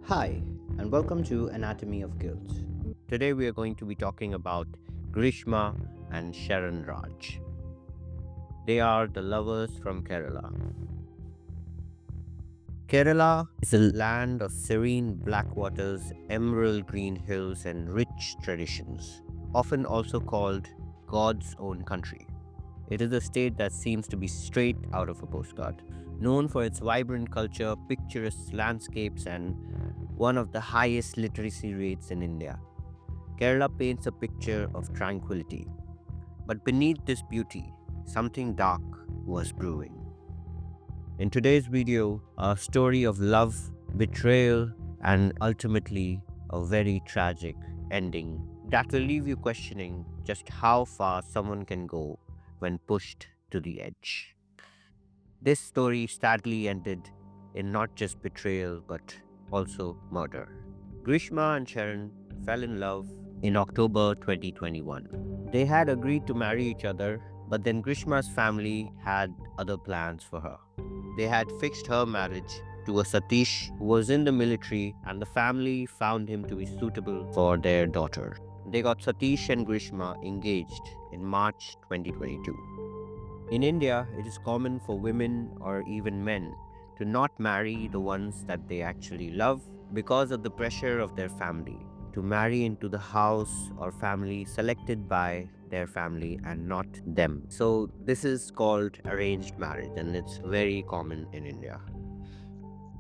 Hi, and welcome to Anatomy of Guilt. Today we are going to be talking about Greeshma and Sharon Raj. They are the lovers from Kerala. Kerala is a land of serene black waters, emerald green hills, and rich traditions, often also called God's own country. It is a state that seems to be straight out of a postcard, known for its vibrant culture, picturesque landscapes, and one of the highest literacy rates in India. Kerala paints a picture of tranquility, but beneath this beauty, something dark was brewing. In today's video, a story of love, betrayal, and ultimately a very tragic ending that will leave you questioning just how far someone can go when pushed to the edge. This story sadly ended in not just betrayal but also murder. Grishma and Sharon fell in love in October 2021. They had agreed to marry each other, but then Grishma's family had other plans for her. They had fixed her marriage to a Satish who was in the military, and the family found him to be suitable for their daughter. They got Satish and Grishma engaged in March 2022. In India, it is common for women or even men to not marry the ones that they actually love because of the pressure of their family, to marry into the house or family selected by their family and not them. So, this is called arranged marriage and it's very common in India.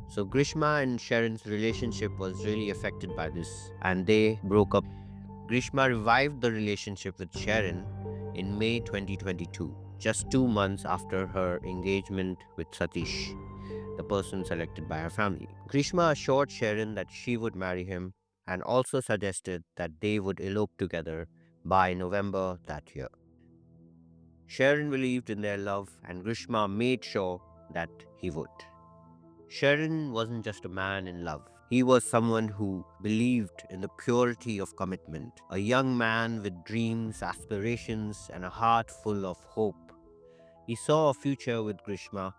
So, Grishma and Sharon's relationship was really affected by this and they broke up. Grishma revived the relationship with Sharon in May 2022, just 2 months after her engagement with Satish, the person selected by her family. Grishma assured Sharon that she would marry him and also suggested that they would elope together by November that year. Sharon believed in their love and Grishma made sure that he would. Sharon wasn't just a man in love. He was someone who believed in the purity of commitment, a young man with dreams, aspirations, and a heart full of hope. He saw a future with Grishma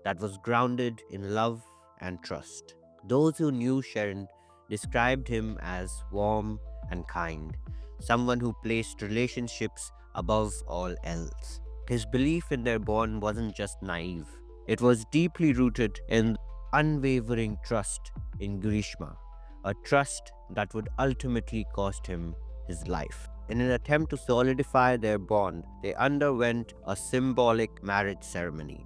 that was grounded in love and trust. Those who knew Sharon described him as warm and kind, someone who placed relationships above all else. His belief in their bond wasn't just naive, it was deeply rooted in unwavering trust in Grishma, a trust that would ultimately cost him his life. In an attempt to solidify their bond, they underwent a symbolic marriage ceremony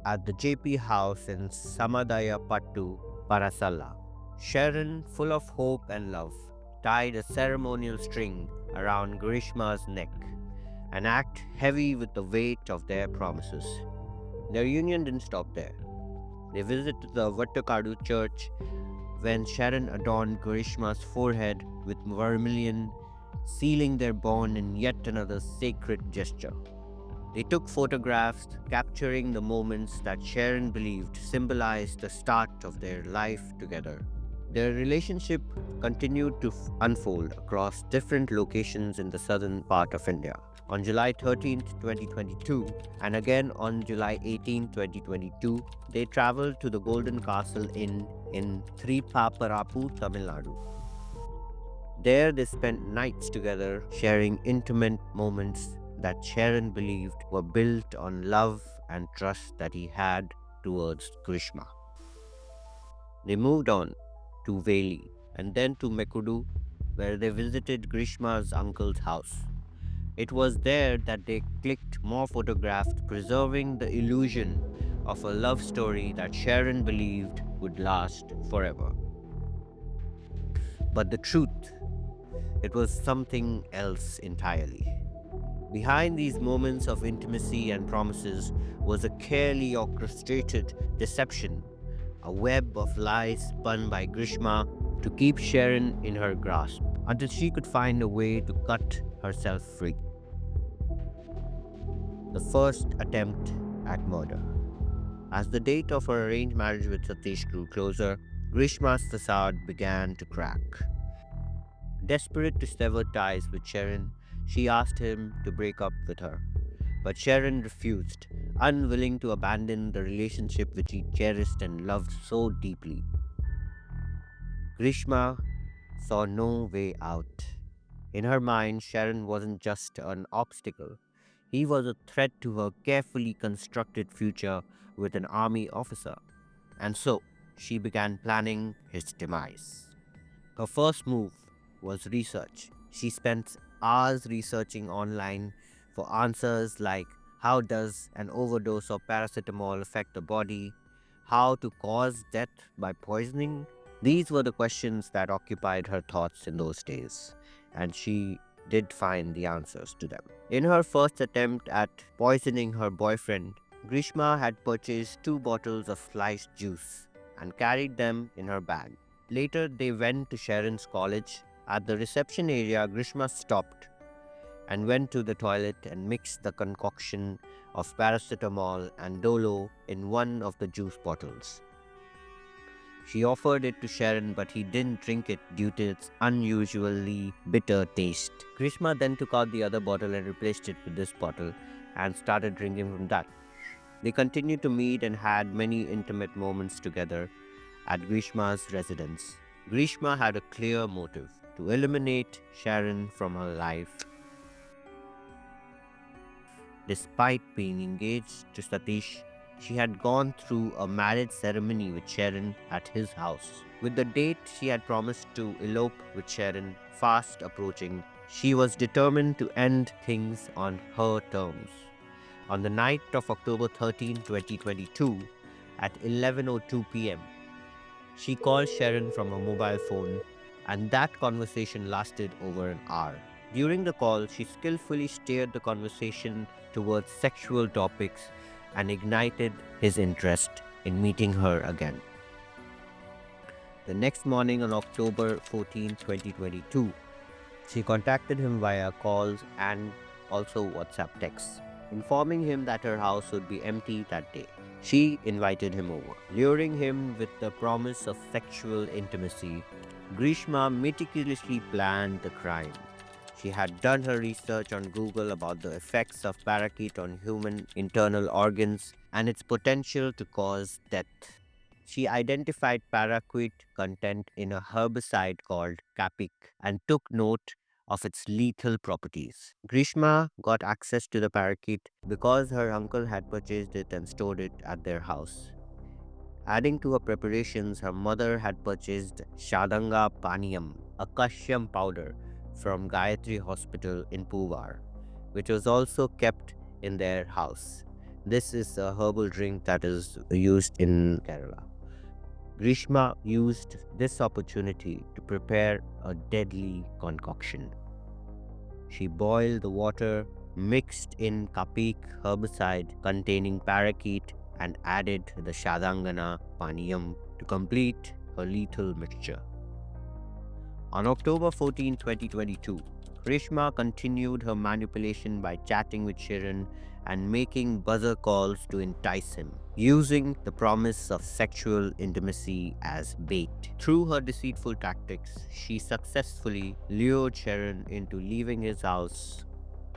at the JP house in Samadayapattu, Parasala. Sharon, full of hope and love, tied a ceremonial string around Grishma's neck, an act heavy with the weight of their promises. Their union didn't stop there. They visited the Vattakadu church when Sharon adorned Grishma's forehead with vermilion, sealing their bond in yet another sacred gesture. They took photographs capturing the moments that Sharon believed symbolized the start of their life together. Their relationship continued to unfold across different locations in the southern part of India. On July 13th, 2022, and again on July 18th, 2022, they traveled to the Golden Castle Inn in Thrippaparapu, Tamil Nadu. There, they spent nights together, sharing intimate moments that Sharon believed were built on love and trust that he had towards Grishma. They moved on to Veli and then to Mekudu, where they visited Grishma's uncle's house. It was there that they clicked more photographs, preserving the illusion of a love story that Sharon believed would last forever. But the truth, it was something else entirely. Behind these moments of intimacy and promises was a carefully orchestrated deception, a web of lies spun by Grishma to keep Sharon in her grasp until she could find a way to cut herself free. The first attempt at murder. As the date of her arranged marriage with Satish grew closer, Grishma's facade began to crack. Desperate to sever ties with Sharon, she asked him to break up with her. But Sharon refused, unwilling to abandon the relationship which he cherished and loved so deeply. Grishma saw no way out. In her mind, Sharon wasn't just an obstacle, he was a threat to her carefully constructed future with an army officer. And so, she began planning his demise. Her first move was research. She spent hours researching online for answers like how does an overdose of paracetamol affect the body, how to cause death by poisoning. These were the questions that occupied her thoughts in those days, and she did find the answers to them. In her first attempt at poisoning her boyfriend, Grishma had purchased 2 bottles of sliced juice and carried them in her bag. Later, they went to Sharon's college. At the reception area, Grishma stopped and went to the toilet and mixed the concoction of paracetamol and dolo in one of the juice bottles. She offered it to Sharon, but he didn't drink it due to its unusually bitter taste. Grishma then took out the other bottle and replaced it with this bottle and started drinking from that. They continued to meet and had many intimate moments together at Grishma's residence. Grishma had a clear motive to eliminate Sharon from her life. Despite being engaged to Satish, she had gone through a marriage ceremony with Sharon at his house. With the date she had promised to elope with Sharon fast approaching, she was determined to end things on her terms. On the night of October 13, 2022, at 11:02 p.m., she called Sharon from her mobile phone, and that conversation lasted over an hour. During the call, she skillfully steered the conversation towards sexual topics and ignited his interest in meeting her again. The next morning, on October 14, 2022, she contacted him via calls and also WhatsApp texts, informing him that her house would be empty that day. She invited him over, luring him with the promise of sexual intimacy. Grishma meticulously planned the crime. She had done her research on Google about the effects of parakeet on human internal organs and its potential to cause death. She identified paraquat content in a herbicide called capic and took note of its lethal properties. Grishma got access to the parakeet because her uncle had purchased it and stored it at their house. Adding to her preparations, her mother had purchased Shadanga Paniyam, a kashyam powder from Gayatri Hospital in Puvar, which was also kept in their house. This is a herbal drink that is used in Kerala. Grishma used this opportunity to prepare a deadly concoction. She boiled the water, mixed in kapik herbicide containing parakeet, and added the Shadangana Paniyam to complete her lethal mixture. On October 14, 2022, Grishma continued her manipulation by chatting with Sharon and making buzzer calls to entice him, using the promise of sexual intimacy as bait. Through her deceitful tactics, she successfully lured Sharon into leaving his house.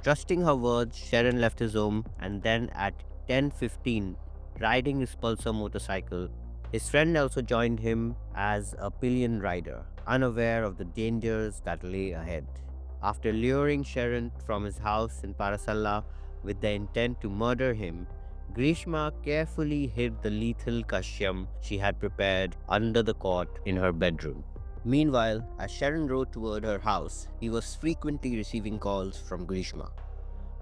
Trusting her words, Sharon left his home and then at 10:15, riding his Pulsar motorcycle, his friend also joined him as a pillion rider, unaware of the dangers that lay ahead. After luring Sharon from his house in Parasalla with the intent to murder him, Grishma carefully hid the lethal kashyam she had prepared under the cot in her bedroom. Meanwhile, as Sharon rode toward her house, he was frequently receiving calls from Grishma.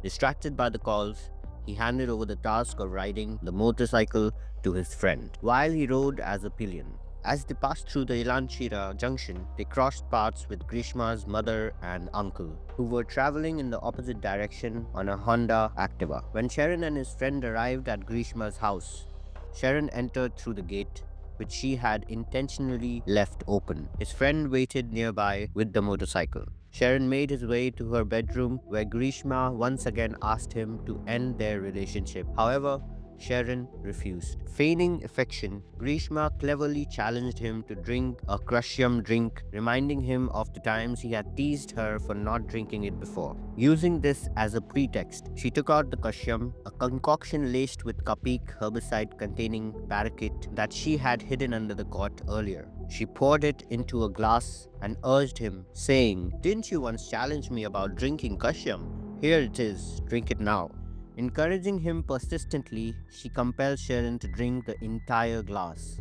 Distracted by the calls, he handed over the task of riding the motorcycle to his friend, while he rode as a pillion. As they passed through the Ilanchira junction, they crossed paths with Grishma's mother and uncle, who were traveling in the opposite direction on a Honda Activa. When Sharon and his friend arrived at Grishma's house, Sharon entered through the gate, which she had intentionally left open. His friend waited nearby with the motorcycle. Sharon made his way to her bedroom, where Grishma once again asked him to end their relationship. However, Sharon refused. Feigning affection, Greeshma cleverly challenged him to drink a Crushum drink, reminding him of the times he had teased her for not drinking it before. Using this as a pretext, she took out the Crushum, a concoction laced with Kapik herbicide containing paraquat that she had hidden under the cot earlier. She poured it into a glass and urged him, saying, "Didn't you once challenge me about drinking Crushum? Here it is, drink it now." Encouraging him persistently, she compelled Sharon to drink the entire glass.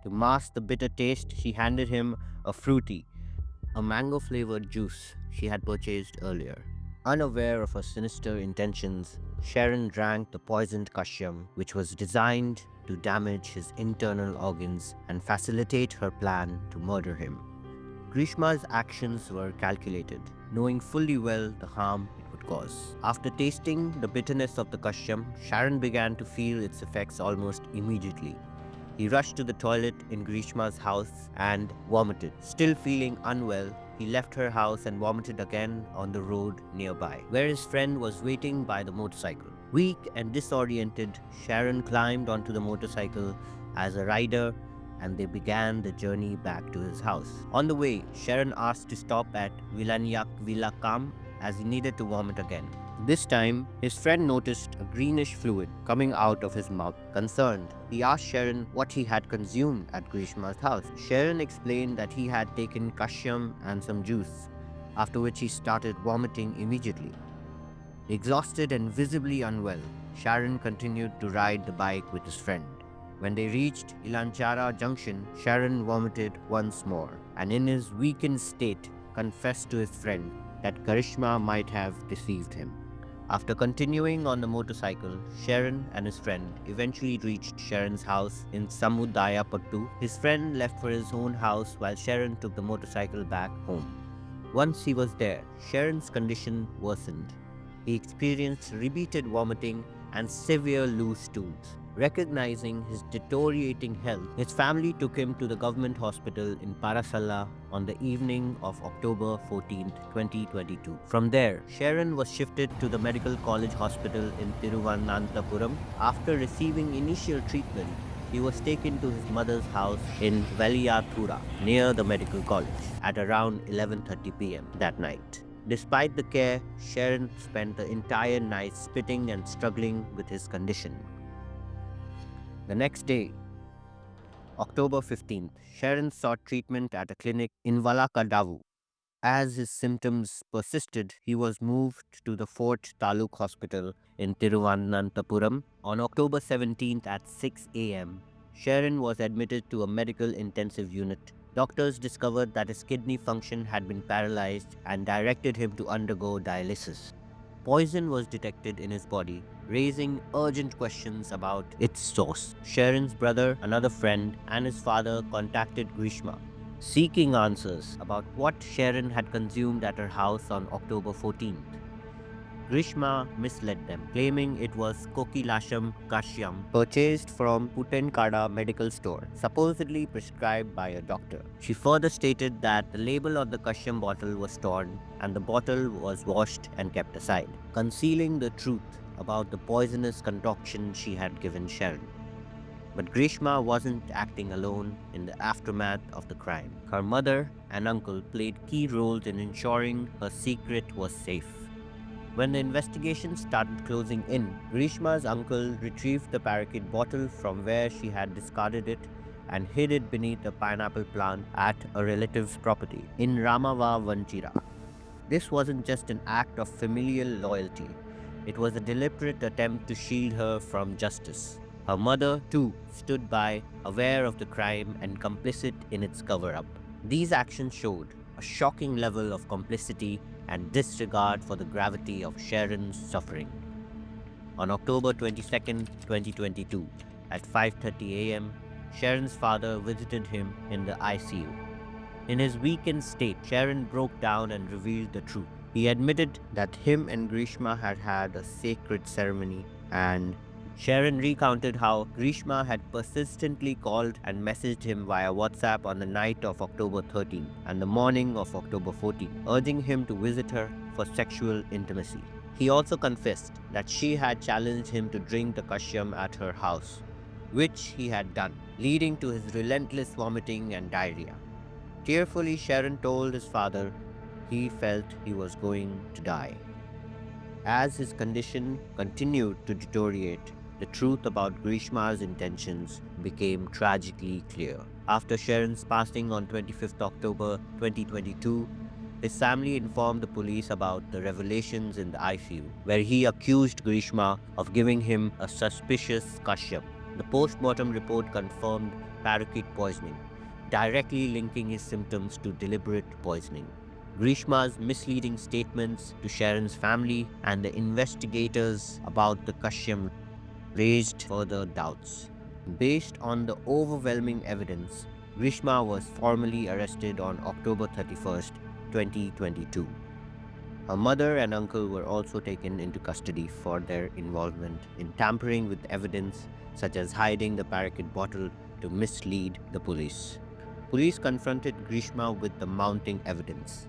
To mask the bitter taste, she handed him a fruity, a mango flavored juice she had purchased earlier. Unaware of her sinister intentions, Sharon drank the poisoned Kashyam, which was designed to damage his internal organs and facilitate her plan to murder him. Grishma's actions were calculated, knowing fully well the harm it would cause. After tasting the bitterness of the Kashyam, Sharon began to feel its effects almost immediately. He rushed to the toilet in Grishma's house and vomited. Still feeling unwell, he left her house and vomited again on the road nearby, where his friend was waiting by the motorcycle. Weak and disoriented, Sharon climbed onto the motorcycle as a rider and they began the journey back to his house. On the way, Sharon asked to stop at Vilanyak Vilakam as he needed to vomit again. This time, his friend noticed a greenish fluid coming out of his mouth. Concerned, he asked Sharon what he had consumed at Grishma's house. Sharon explained that he had taken kashyam and some juice, after which he started vomiting immediately. Exhausted and visibly unwell, Sharon continued to ride the bike with his friend. When they reached Ilanchara Junction, Sharon vomited once more, and in his weakened state, confessed to his friend that Karishma might have deceived him. After continuing on the motorcycle, Sharon and his friend eventually reached Sharon's house in Samudayapattu. His friend left for his own house while Sharon took the motorcycle back home. Once he was there, Sharon's condition worsened. He experienced repeated vomiting and severe loose stools. Recognizing his deteriorating health, his family took him to the government hospital in Parasala on the evening of October 14, 2022. From there, Sharon was shifted to the Medical College Hospital in Thiruvananthapuram. After receiving initial treatment, he was taken to his mother's house in Valiyathura, near the medical college, at around 11:30 p.m. that night. Despite the care, Sharon spent the entire night spitting and struggling with his condition. The next day, October 15th, Sharon sought treatment at a clinic in Valakadavu. As his symptoms persisted, he was moved to the Fort Taluk Hospital in Thiruvananthapuram. On October 17th at 6 a.m., Sharon was admitted to a medical intensive unit. Doctors discovered that his kidney function had been paralyzed and directed him to undergo dialysis. Poison was detected in his body, raising urgent questions about its source. Sharon's brother, another friend, and his father contacted Greeshma, seeking answers about what Sharon had consumed at her house on October 14th. Greeshma misled them, claiming it was Kokilasham Kashyam, purchased from Putenkada medical store, supposedly prescribed by a doctor. She further stated that the label on the Kashyam bottle was torn and the bottle was washed and kept aside, concealing the truth about the poisonous concoction she had given Sharon. But Grishma wasn't acting alone in the aftermath of the crime. Her mother and uncle played key roles in ensuring her secret was safe. When the investigation started closing in, Grishma's uncle retrieved the paraquat bottle from where she had discarded it and hid it beneath a pineapple plant at a relative's property in Ramava Vanchira. This wasn't just an act of familial loyalty, it was a deliberate attempt to shield her from justice. Her mother, too, stood by, aware of the crime and complicit in its cover-up. These actions showed a shocking level of complicity and disregard for the gravity of Sharon's suffering. On October 22, 2022, at 5:30 a.m., Sharon's father visited him in the ICU. In his weakened state, Sharon broke down and revealed the truth. He admitted that him and Grishma had had a sacred ceremony, and Sharon recounted how Greeshma had persistently called and messaged him via WhatsApp on the night of October 13th and the morning of October 14th, urging him to visit her for sexual intimacy. He also confessed that she had challenged him to drink the kashyam at her house, which he had done, leading to his relentless vomiting and diarrhea. Tearfully, Sharon told his father he felt he was going to die. As his condition continued to deteriorate, the truth about Grishma's intentions became tragically clear. After Sharon's passing on 25th October 2022, his family informed the police about the revelations in the ICU, where he accused Grishma of giving him a suspicious kashyap. The post-mortem report confirmed parakeet poisoning, directly linking his symptoms to deliberate poisoning. Grishma's misleading statements to Sharon's family and the investigators about the Kashyam raised further doubts. Based on the overwhelming evidence, Grishma was formally arrested on October 31st, 2022. Her mother and uncle were also taken into custody for their involvement in tampering with evidence, such as hiding the parakeet bottle to mislead the police. Police confronted Grishma with the mounting evidence,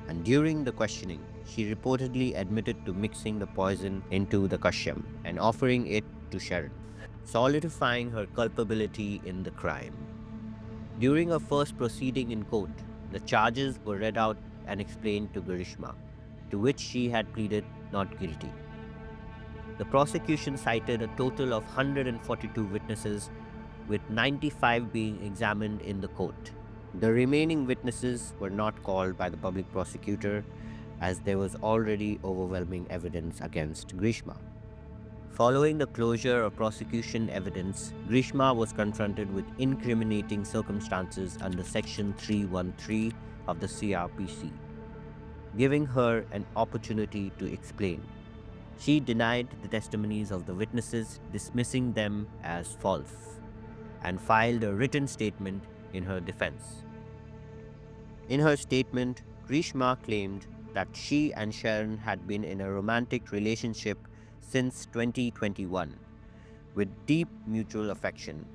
and during the questioning, she reportedly admitted to mixing the poison into the kashyam and offering it to Sharon, solidifying her culpability in the crime. During her first proceeding in court, the charges were read out and explained to Grishma, to which she had pleaded not guilty. The prosecution cited a total of 142 witnesses, with 95 being examined in the court. The remaining witnesses were not called by the public prosecutor as there was already overwhelming evidence against Grishma. Following the closure of prosecution evidence, Grishma was confronted with incriminating circumstances under Section 313 of the CRPC, giving her an opportunity to explain. She denied the testimonies of the witnesses, dismissing them as false, and filed a written statement in her defense. In her statement, Grishma claimed that she and Sharon had been in a romantic relationship since 2021, with deep mutual affection.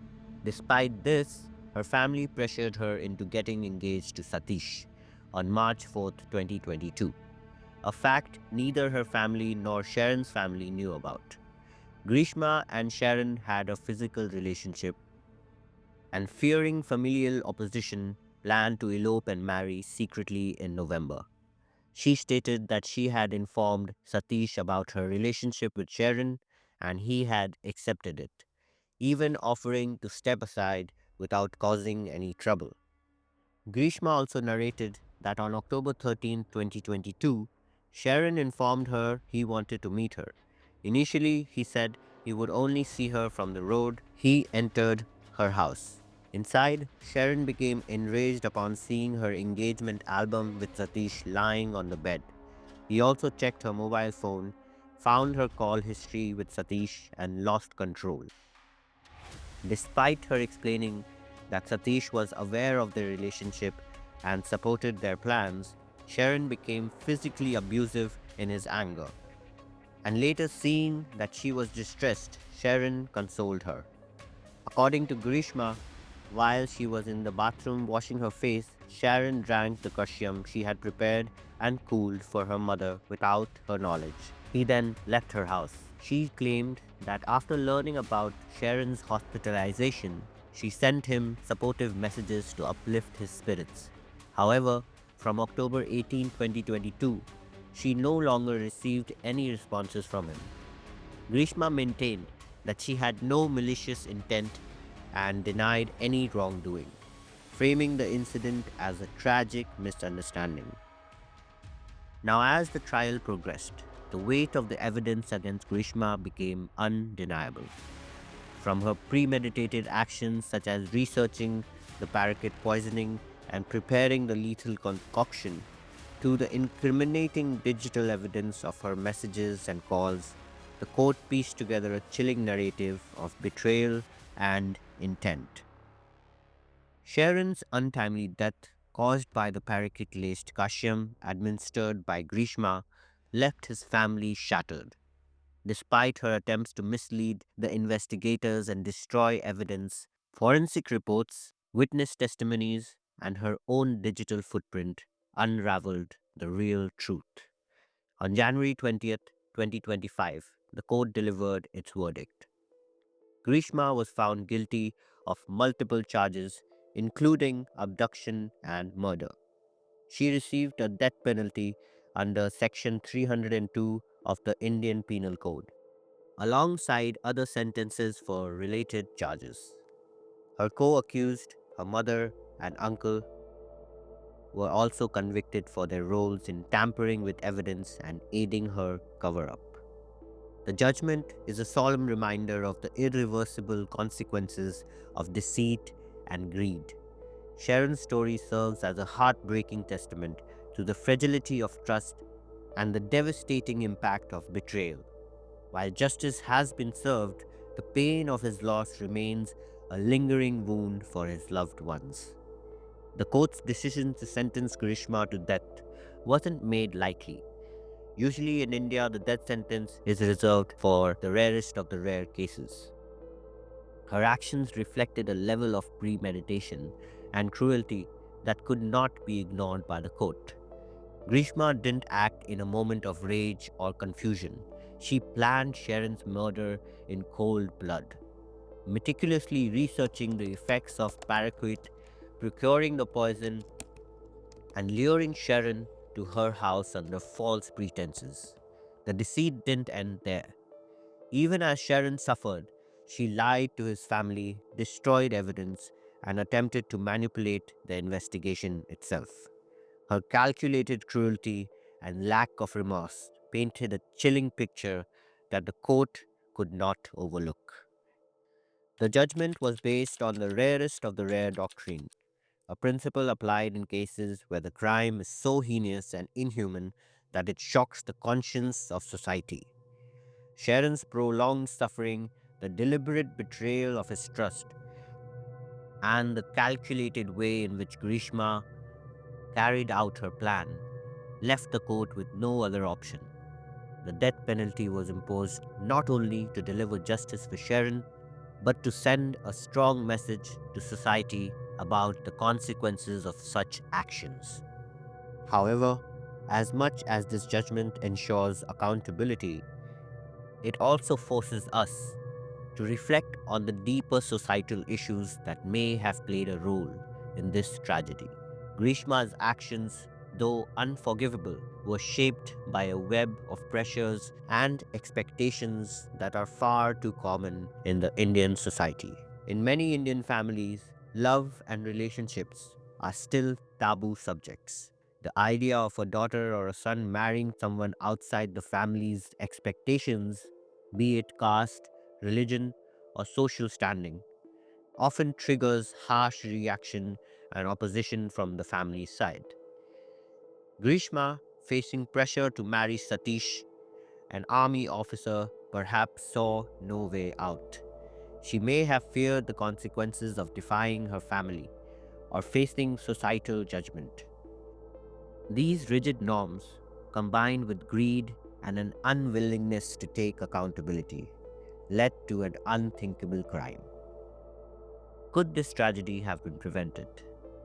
Despite this, her family pressured her into getting engaged to Satish on March 4th, 2022, a fact neither her family nor Sharon's family knew about. Grishma and Sharon had a physical relationship and, fearing familial opposition, planned to elope and marry secretly in November. She stated that she had informed Satish about her relationship with Sharon and he had accepted it, even offering to step aside without causing any trouble. Grishma also narrated that on October 13, 2022, Sharon informed her he wanted to meet her. Initially, he said he would only see her from the road he entered her house. Inside, Sharon became enraged upon seeing her engagement album with Satish lying on the bed. He also checked her mobile phone, found her call history with Satish, and lost control. Despite her explaining that Satish was aware of their relationship and supported their plans, Sharon became physically abusive in his anger. And later, seeing that she was distressed, Sharon consoled her. According to Grishma, while she was in the bathroom washing her face, Sharon drank the kashyam she had prepared and cooled for her mother without her knowledge. He then left her house. She claimed that after learning about Sharon's hospitalization, she sent him supportive messages to uplift his spirits. However, from October 18, 2022, she no longer received any responses from him. Grishma maintained that she had no malicious intent and denied any wrongdoing, framing the incident as a tragic misunderstanding. Now, as the trial progressed, the weight of the evidence against Grishma became undeniable. From her premeditated actions, such as researching the parakeet poisoning and preparing the lethal concoction, to the incriminating digital evidence of her messages and calls, the court pieced together a chilling narrative of betrayal and intent. Sharon's untimely death, caused by the parakeet laced kashyam administered by Grishma, left his family shattered. Despite her attempts to mislead the investigators and destroy evidence, forensic reports, witness testimonies, and her own digital footprint unraveled the real truth. On January 20th, 2025, the court delivered its verdict. Grishma was found guilty of multiple charges, including abduction and murder. She received a death penalty under Section 302 of the Indian Penal Code, alongside other sentences for related charges. Her co accused, her mother and uncle, were also convicted for their roles in tampering with evidence and aiding her cover up. The judgment is a solemn reminder of the irreversible consequences of deceit and greed. Sharon's story serves as a heartbreaking testament to the fragility of trust and the devastating impact of betrayal. While justice has been served, the pain of his loss remains a lingering wound for his loved ones. The court's decision to sentence Grishma to death wasn't made lightly. Usually in India, the death sentence is reserved for the rarest of the rare cases. Her actions reflected a level of premeditation and cruelty that could not be ignored by the court. Grishma didn't act in a moment of rage or confusion. She planned Sharon's murder in cold blood, meticulously researching the effects of paraquat, procuring the poison, and luring Sharon to her house under false pretenses. The deceit didn't end there. Even as Sharon suffered, she lied to his family, destroyed evidence, and attempted to manipulate the investigation itself. Her calculated cruelty and lack of remorse painted a chilling picture that the court could not overlook. The judgment was based on the rarest of the rare doctrine, a principle applied in cases where the crime is so heinous and inhuman that it shocks the conscience of society. Sharon's prolonged suffering, the deliberate betrayal of his trust, and the calculated way in which Grishma carried out her plan left the court with no other option. The death penalty was imposed not only to deliver justice for Sharon, but to send a strong message to society about the consequences of such actions. However, as much as this judgment ensures accountability, it also forces us to reflect on the deeper societal issues that may have played a role in this tragedy. Grishma's actions, though unforgivable, were shaped by a web of pressures and expectations that are far too common in the Indian society. In many Indian families, love and relationships are still taboo subjects. The idea of a daughter or a son marrying someone outside the family's expectations, be it caste, religion, or social standing, often triggers harsh reaction and opposition from the family side. Grishma, facing pressure to marry Satish, an army officer, perhaps saw no way out. She may have feared the consequences of defying her family or facing societal judgment. These rigid norms, combined with greed and an unwillingness to take accountability, led to an unthinkable crime. Could this tragedy have been prevented?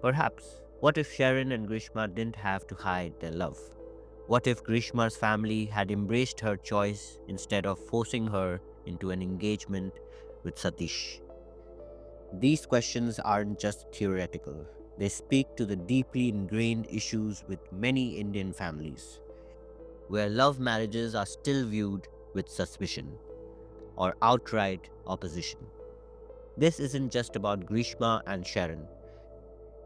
Perhaps. What if Sharon and Grishma didn't have to hide their love? What if Grishma's family had embraced her choice instead of forcing her into an engagement with Satish? These questions aren't just theoretical. They speak to the deeply ingrained issues with many Indian families, where love marriages are still viewed with suspicion or outright opposition. This isn't just about Grishma and Sharon.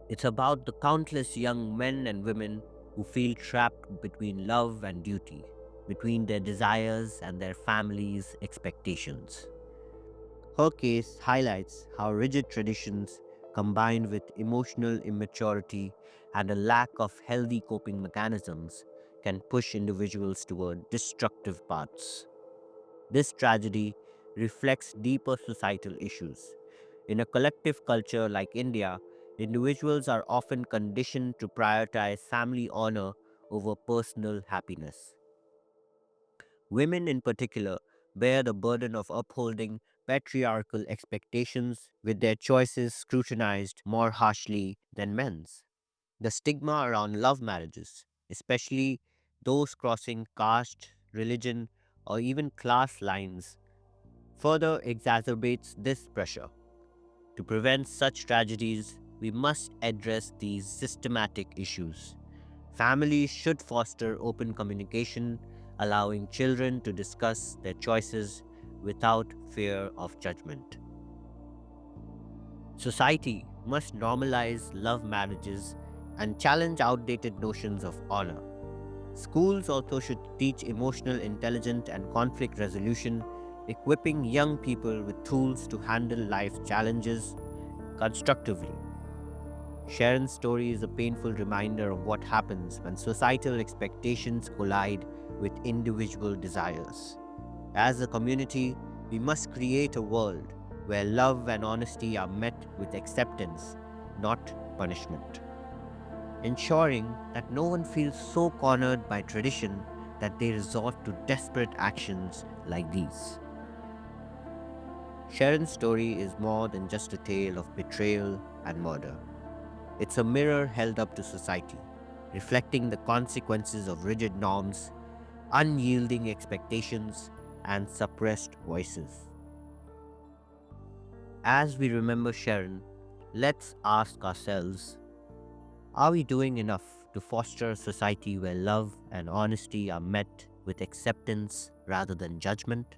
It's about the countless young men and women who feel trapped between love and duty, between their desires and their families' expectations. Her case highlights how rigid traditions, combined with emotional immaturity and a lack of healthy coping mechanisms, can push individuals toward destructive paths. This tragedy reflects deeper societal issues. In a collective culture like India, individuals are often conditioned to prioritize family honor over personal happiness. Women, in particular, bear the burden of upholding patriarchal expectations, with their choices scrutinized more harshly than men's. The stigma around love marriages, especially those crossing caste, religion, or even class lines further exacerbates this pressure. To prevent such tragedies, we must address these systematic issues. Families should foster open communication, allowing children to discuss their choices without fear of judgment. Society must normalize love marriages and challenge outdated notions of honor. Schools also should teach emotional intelligence and conflict resolution, equipping young people with tools to handle life challenges constructively. Sharon's story is a painful reminder of what happens when societal expectations collide with individual desires. As a community, we must create a world where love and honesty are met with acceptance, not punishment, ensuring that no one feels so cornered by tradition that they resort to desperate actions like these. Sharon's story is more than just a tale of betrayal and murder. It's a mirror held up to society, reflecting the consequences of rigid norms, unyielding expectations, and suppressed voices. As we remember Sharon, let's ask ourselves, are we doing enough to foster a society where love and honesty are met with acceptance rather than judgment?